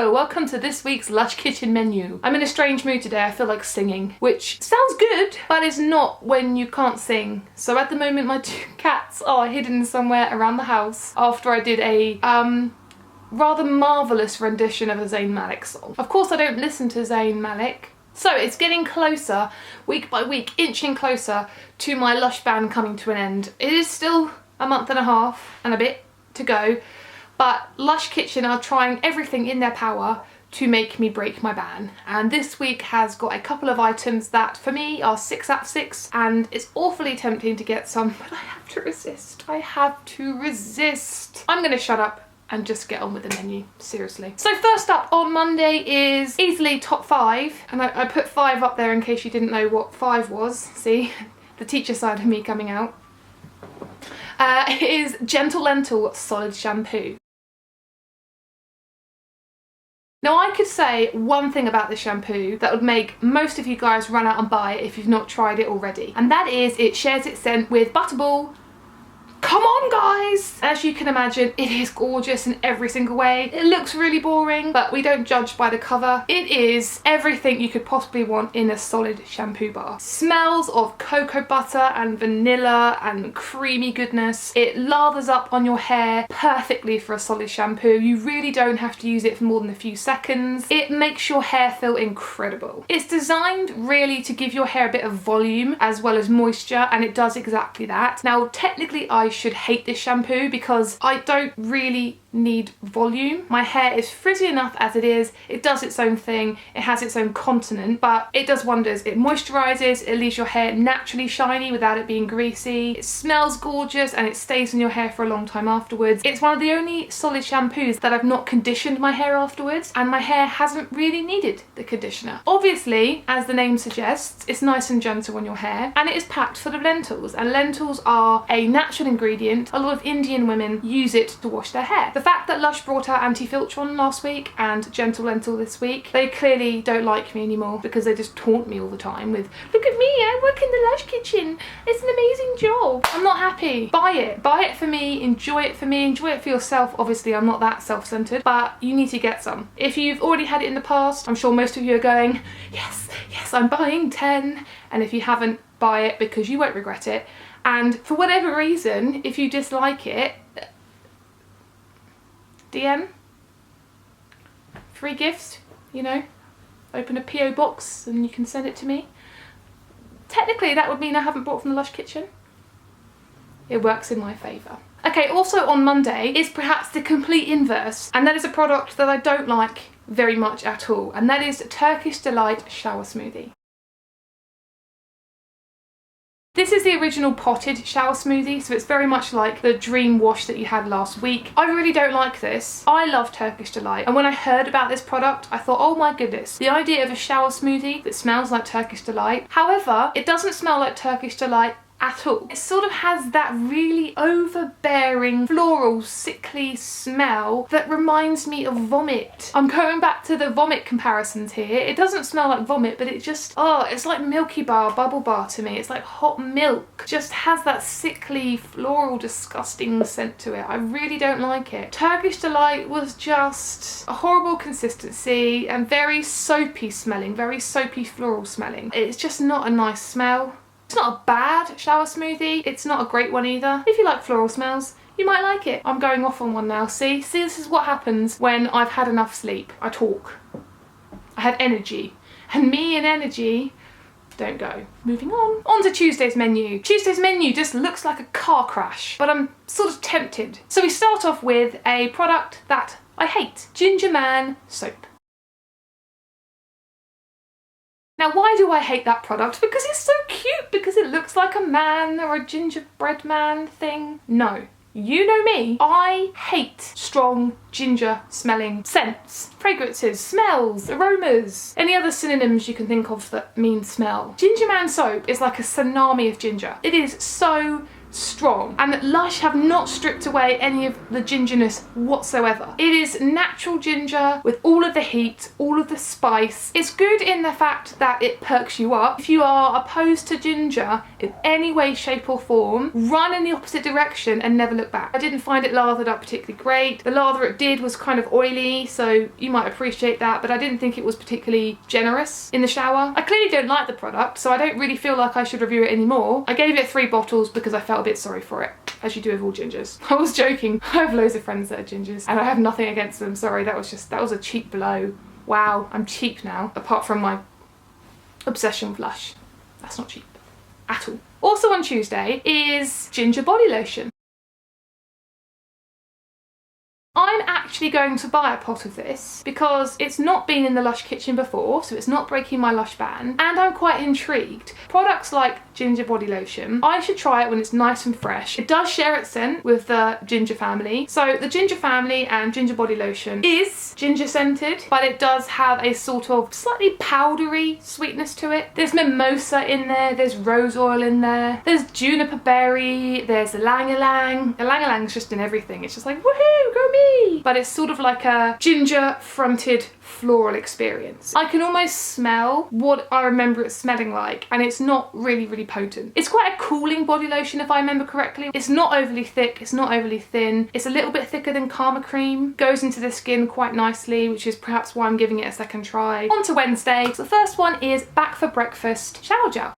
Hello, welcome to this week's Lush kitchen menu. I'm in a strange mood today. I feel like singing, which sounds good, but it's not when you can't sing. So at the moment my two cats are hidden somewhere around the house after I did a rather marvellous rendition of a Zayn Malik song. Of course I don't listen to Zayn Malik. So it's getting closer, week by week, inching closer to my Lush ban coming to an end. It is still a month and a half and a bit to go, but Lush Kitchen are trying everything in their power to make me break my ban. And this week has got a couple of items that for me are 6 out of 6, and it's awfully tempting to get some, but I have to resist. I have to resist. I'm gonna shut up and just get on with the menu, seriously. So first up on Monday is easily top 5, and I put 5 up there in case you didn't know what 5 was. See, the teacher side of me coming out. It is Gentle Lentil Solid Shampoo. Now I could say one thing about this shampoo that would make most of you guys run out and buy it if you've not tried it already, and that is it shares its scent with Butterball. Come on guys! As you can imagine, it is gorgeous in every single way. It looks really boring, but we don't judge by the cover. It is everything you could possibly want in a solid shampoo bar. Smells of cocoa butter and vanilla and creamy goodness. It lathers up on your hair perfectly for a solid shampoo. You really don't have to use it for more than a few seconds. It makes your hair feel incredible. It's designed really to give your hair a bit of volume as well as moisture, and it does exactly that. Now technically I should hate this shampoo because I don't really need volume. My hair is frizzy enough as it is. It does its own thing. It has its own continent, but it does wonders. It moisturizes, it leaves your hair naturally shiny without it being greasy. It smells gorgeous and it stays in your hair for a long time afterwards. It's one of the only solid shampoos that I've not conditioned my hair afterwards, and my hair hasn't really needed the conditioner. Obviously, as the name suggests, it's nice and gentle on your hair, and it is packed full of lentils, and lentils are a natural ingredient. A lot of Indian women use it to wash their hair. The fact that Lush brought out anti-filtron last week and Gentle Lentil this week, they clearly don't like me anymore because they just taunt me all the time with, look at me, I work in the Lush kitchen, it's an amazing job. I'm not happy. Buy it. Buy it for me, enjoy it for me, enjoy it for yourself. Obviously I'm not that self-centered, but you need to get some. If you've already had it in the past, I'm sure most of you are going, yes, yes, I'm buying 10. And if you haven't, buy it because you won't regret it. And for whatever reason, if you dislike it, DM, free gifts, you know, open a PO box and you can send it to me. Technically that would mean I haven't bought from the Lush kitchen. It works in my favour. Okay, also on Monday is perhaps the complete inverse, and that is a product that I don't like very much at all, and that is Turkish Delight Shower Smoothie. This is the original potted shower smoothie, so it's very much like the dream wash that you had last week. I really don't like this. I love Turkish Delight, and when I heard about this product, I thought, oh my goodness, the idea of a shower smoothie that smells like Turkish Delight. However, it doesn't smell like Turkish Delight at all. It sort of has that really overbearing, floral, sickly smell that reminds me of vomit. I'm going back to the vomit comparisons here. It doesn't smell like vomit, but it just, oh, it's like Milky Bar, Bubble Bar to me. It's like hot milk. Just has that sickly, floral, disgusting scent to it. I really don't like it. Turkish Delight was just a horrible consistency and very soapy smelling, very soapy floral smelling. It's just not a nice smell. It's not a bad shower smoothie, it's not a great one either. If you like floral smells, you might like it. I'm going off on one now, see? See, this is what happens when I've had enough sleep. I talk. I have energy. And me and energy don't go. Moving on. On to Tuesday's menu. Tuesday's menu just looks like a car crash, but I'm sort of tempted. So we start off with a product that I hate. Gingerman Soap. Now, why do I hate that product? Because it's so cute, because it looks like a man or a gingerbread man thing. No. You know me. I hate strong ginger smelling scents, fragrances, smells, aromas, any other synonyms you can think of that mean smell. Gingerman Soap is like a tsunami of ginger. It is so strong, and Lush have not stripped away any of the gingerness whatsoever. It is natural ginger with all of the heat, all of the spice. It's good in the fact that it perks you up. If you are opposed to ginger in any way, shape or form, run in the opposite direction and never look back. I didn't find it lathered up particularly great. The lather it did was kind of oily, so you might appreciate that, but I didn't think it was particularly generous in the shower. I clearly don't like the product, so I don't really feel like I should review it anymore. I gave it 3 bottles because I felt a bit sorry for it, as you do with all gingers. I was joking. I have loads of friends that are gingers and I have nothing against them. Sorry, that was a cheap blow. Wow, I'm cheap now, apart from my obsession with Lush. That's not cheap at all. Also on Tuesday is ginger body lotion. I'm actually going to buy a pot of this because it's not been in the Lush kitchen before, so it's not breaking my Lush ban, and I'm quite intrigued. Products like ginger body lotion, I should try it when it's nice and fresh. It does share its scent with the ginger family. So the ginger family and ginger body lotion is ginger scented, but it does have a sort of slightly powdery sweetness to it. There's mimosa in there, there's rose oil in there, there's juniper berry, there's ylang-ylang. Ylang-ylang's just in everything. It's just like, woohoo, go me! But it's sort of like a ginger fronted floral experience. I can almost smell what I remember it smelling like, and it's not really potent. It's quite a cooling body lotion if I remember correctly. It's not overly thick, it's not overly thin. It's a little bit thicker than Karma Cream. Goes into the skin quite nicely, which is perhaps why I'm giving it a second try. On to Wednesday. So the first one is Back for Breakfast Shower Gel.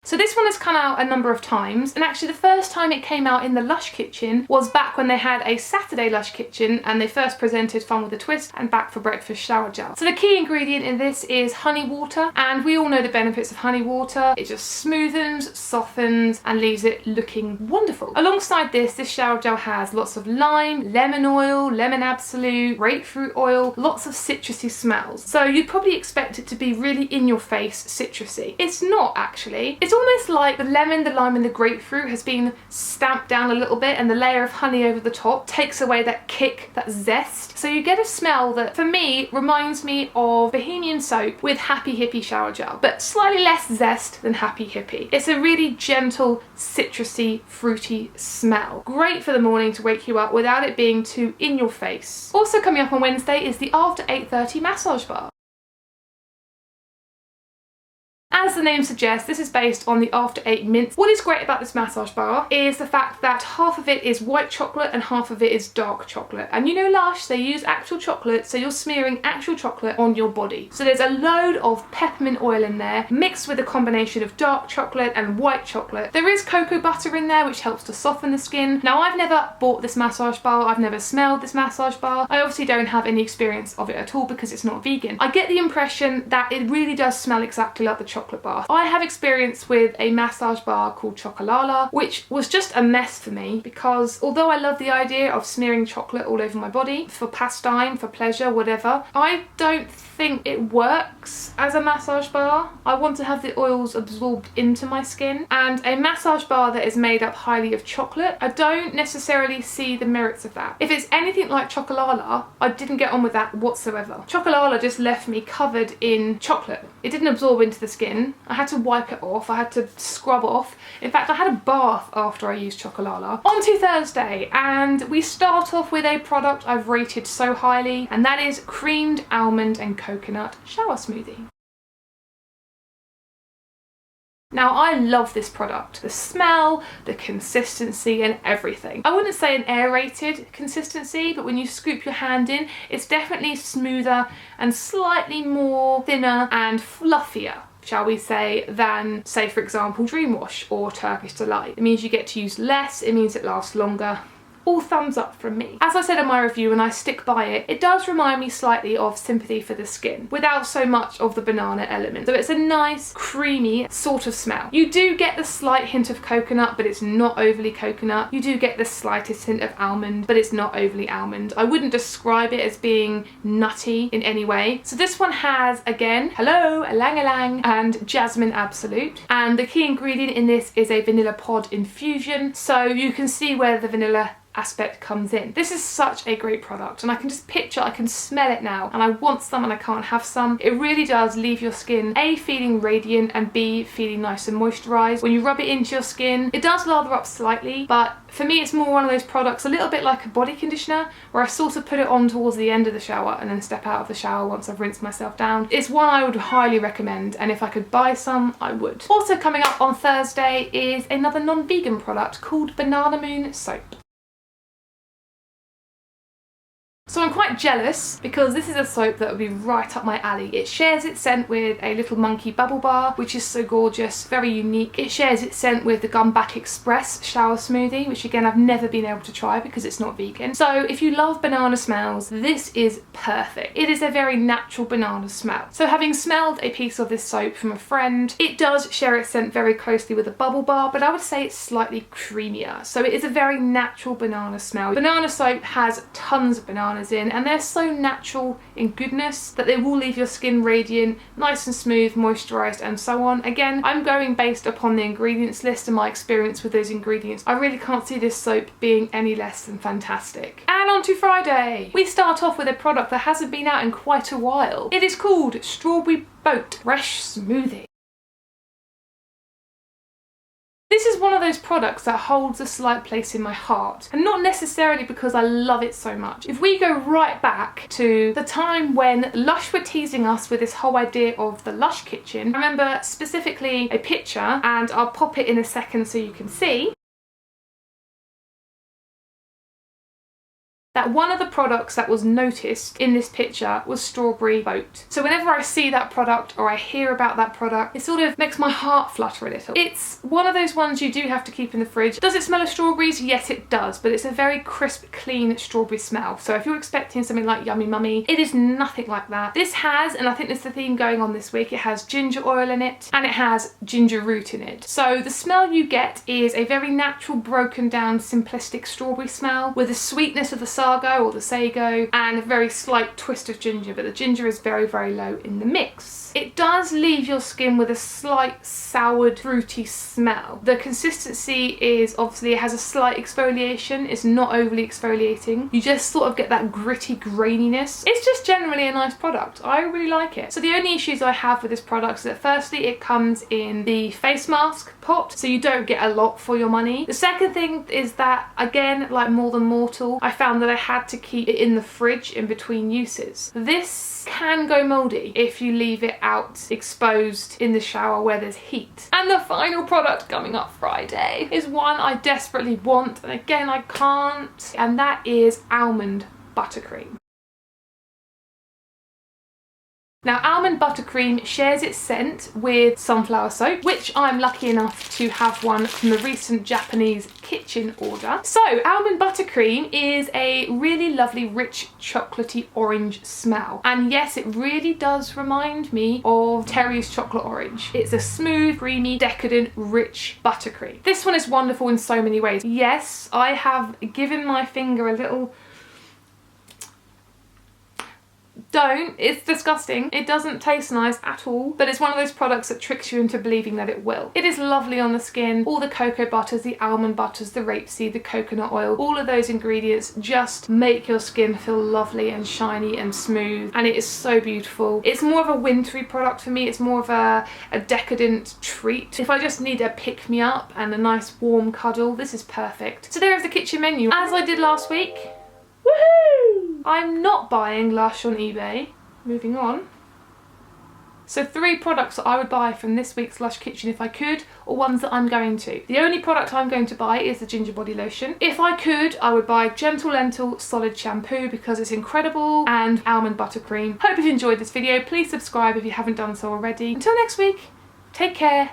So this one has come out a number of times, and actually the first time it came out in the Lush kitchen was back when they had a Saturday Lush kitchen and they first presented Fun with a Twist and Back for Breakfast Shower Gel. So the key ingredient in this is honey water, and we all know the benefits of honey water. It just smoothens, softens and leaves it looking wonderful. Alongside this, this shower gel has lots of lime, lemon oil, lemon absolute, grapefruit oil, lots of citrusy smells. So you'd probably expect it to be really in your face citrusy. It's not actually. It's almost like the lemon, the lime and the grapefruit has been stamped down a little bit, and the layer of honey over the top takes away that kick, that zest. So you get a smell that for me reminds me of Bohemian Soap with Happy Hippie shower gel, but slightly less zest than Happy Hippie. It's a really gentle, citrusy, fruity smell. Great for the morning to wake you up without it being too in your face. Also coming up on Wednesday is the After 8:30 massage bar. As the name suggests, this is based on the After 8 mints. What is great about this massage bar is the fact that half of it is white chocolate and half of it is dark chocolate. And you know Lush, they use actual chocolate, so you're smearing actual chocolate on your body. So there's a load of peppermint oil in there, mixed with a combination of dark chocolate and white chocolate. There is cocoa butter in there, which helps to soften the skin. Now, I've never bought this massage bar, I've never smelled this massage bar. I obviously don't have any experience of it at all because it's not vegan. I get the impression that it really does smell exactly like the chocolate bar. I have experience with a massage bar called Chocolala, which was just a mess for me because although I love the idea of smearing chocolate all over my body for pastime, for pleasure, whatever, I don't think it works as a massage bar. I want to have the oils absorbed into my skin, and a massage bar that is made up highly of chocolate, I don't necessarily see the merits of that. If it's anything like Chocolala, I didn't get on with that whatsoever. Chocolala just left me covered in chocolate. It didn't absorb into the skin. I had to wipe it off, I had to scrub off. In fact, I had a bath after I used Chocolala. On to Thursday, and we start off with a product I've rated so highly, and that is Creamed Almond and Coconut Shower Smoothie. Now, I love this product. The smell, the consistency and everything. I wouldn't say an aerated consistency, but when you scoop your hand in, it's definitely smoother and slightly more thinner and fluffier, shall we say, than, say, for example, Dream Wash or Turkish Delight. It means you get to use less, it means it lasts longer. All thumbs up from me. As I said in my review, and I stick by it, it does remind me slightly of Sympathy for the Skin without so much of the banana element. So it's a nice, creamy sort of smell. You do get the slight hint of coconut, but it's not overly coconut. You do get the slightest hint of almond, but it's not overly almond. I wouldn't describe it as being nutty in any way. So this one has, again, hello, ylang-ylang and jasmine absolute. And the key ingredient in this is a vanilla pod infusion. So you can see where the vanilla aspect comes in. This is such a great product, and I can just picture, I can smell it now, and I want some and I can't have some. It really does leave your skin A, feeling radiant, and B, feeling nice and moisturised. When you rub it into your skin, it does lather up slightly, but for me it's more one of those products, a little bit like a body conditioner, where I sort of put it on towards the end of the shower and then step out of the shower once I've rinsed myself down. It's one I would highly recommend, and if I could buy some, I would. Also coming up on Thursday is another non-vegan product called Banana Moon Soap. So I'm quite jealous because this is a soap that would be right up my alley. It shares its scent with a little monkey bubble bar, which is so gorgeous, very unique. It shares its scent with the Gumback Express shower smoothie, which again I've never been able to try because it's not vegan. So if you love banana smells, this is perfect. It is a very natural banana smell. So having smelled a piece of this soap from a friend, it does share its scent very closely with a bubble bar, but I would say it's slightly creamier. So it is a very natural banana smell. Banana soap has tons of bananas in, and they're so natural in goodness that they will leave your skin radiant, nice and smooth, moisturised, and so on. Again, I'm going based upon the ingredients list and my experience with those ingredients. I really can't see this soap being any less than fantastic. And on to Friday. We start off with a product that hasn't been out in quite a while. It is called Strawberry Boat Fresh Smoothie. This is one of those products that holds a slight place in my heart, and not necessarily because I love it so much. If we go right back to the time when Lush were teasing us with this whole idea of the Lush kitchen, I remember specifically a picture, and I'll pop it in a second so you can see, that one of the products that was noticed in this picture was Strawberry Boat. So whenever I see that product or I hear about that product, it sort of makes my heart flutter a little. It's one of those ones you do have to keep in the fridge. Does it smell of strawberries? Yes, it does, but it's a very crisp, clean strawberry smell. So if you're expecting something like Yummy Mummy, it is nothing like that. This has, and I think that's the theme going on this week, it has ginger oil in it and it has ginger root in it. So the smell you get is a very natural, broken down, simplistic strawberry smell with the sweetness of the sago or the sago and a very slight twist of ginger, but the ginger is very, very low in the mix. It does leave your skin with a slight soured, fruity smell. The consistency is obviously, it has a slight exfoliation. It's not overly exfoliating. You just sort of get that gritty graininess. It's just generally a nice product. I really like it. So the only issues I have with this product is that firstly, it comes in the face mask pot, so you don't get a lot for your money. The second thing is that, again, like More Than Mortal, I found that I had to keep it in the fridge in between uses. This can go mouldy if you leave it out exposed in the shower where there's heat. And the final product coming up Friday is one I desperately want, and again I can't, and that is Almond Buttercream. Now, Almond Buttercream shares its scent with sunflower soap, which I'm lucky enough to have one from the recent Japanese kitchen order. So, Almond Buttercream is a really lovely, rich, chocolatey orange smell. And yes, it really does remind me of Terry's Chocolate Orange. It's a smooth, creamy, decadent, rich buttercream. This one is wonderful in so many ways. Yes, I have given my finger a little... Don't. It's disgusting. It doesn't taste nice at all, but it's one of those products that tricks you into believing that it will. It is lovely on the skin. All the cocoa butters, the almond butters, the rapeseed, the coconut oil, all of those ingredients just make your skin feel lovely and shiny and smooth, and it is so beautiful. It's more of a wintry product for me. It's more of a decadent treat. If I just need a pick-me-up and a nice warm cuddle, this is perfect. So there is the kitchen menu. As I did last week, woohoo! I'm not buying Lush on eBay. Moving on. So 3 products that I would buy from this week's Lush kitchen if I could, or ones that I'm going to. The only product I'm going to buy is the ginger body lotion. If I could, I would buy Gentle Lentil Solid Shampoo because it's incredible, and Almond Buttercream. Hope you've enjoyed this video. Please subscribe if you haven't done so already. Until next week, take care.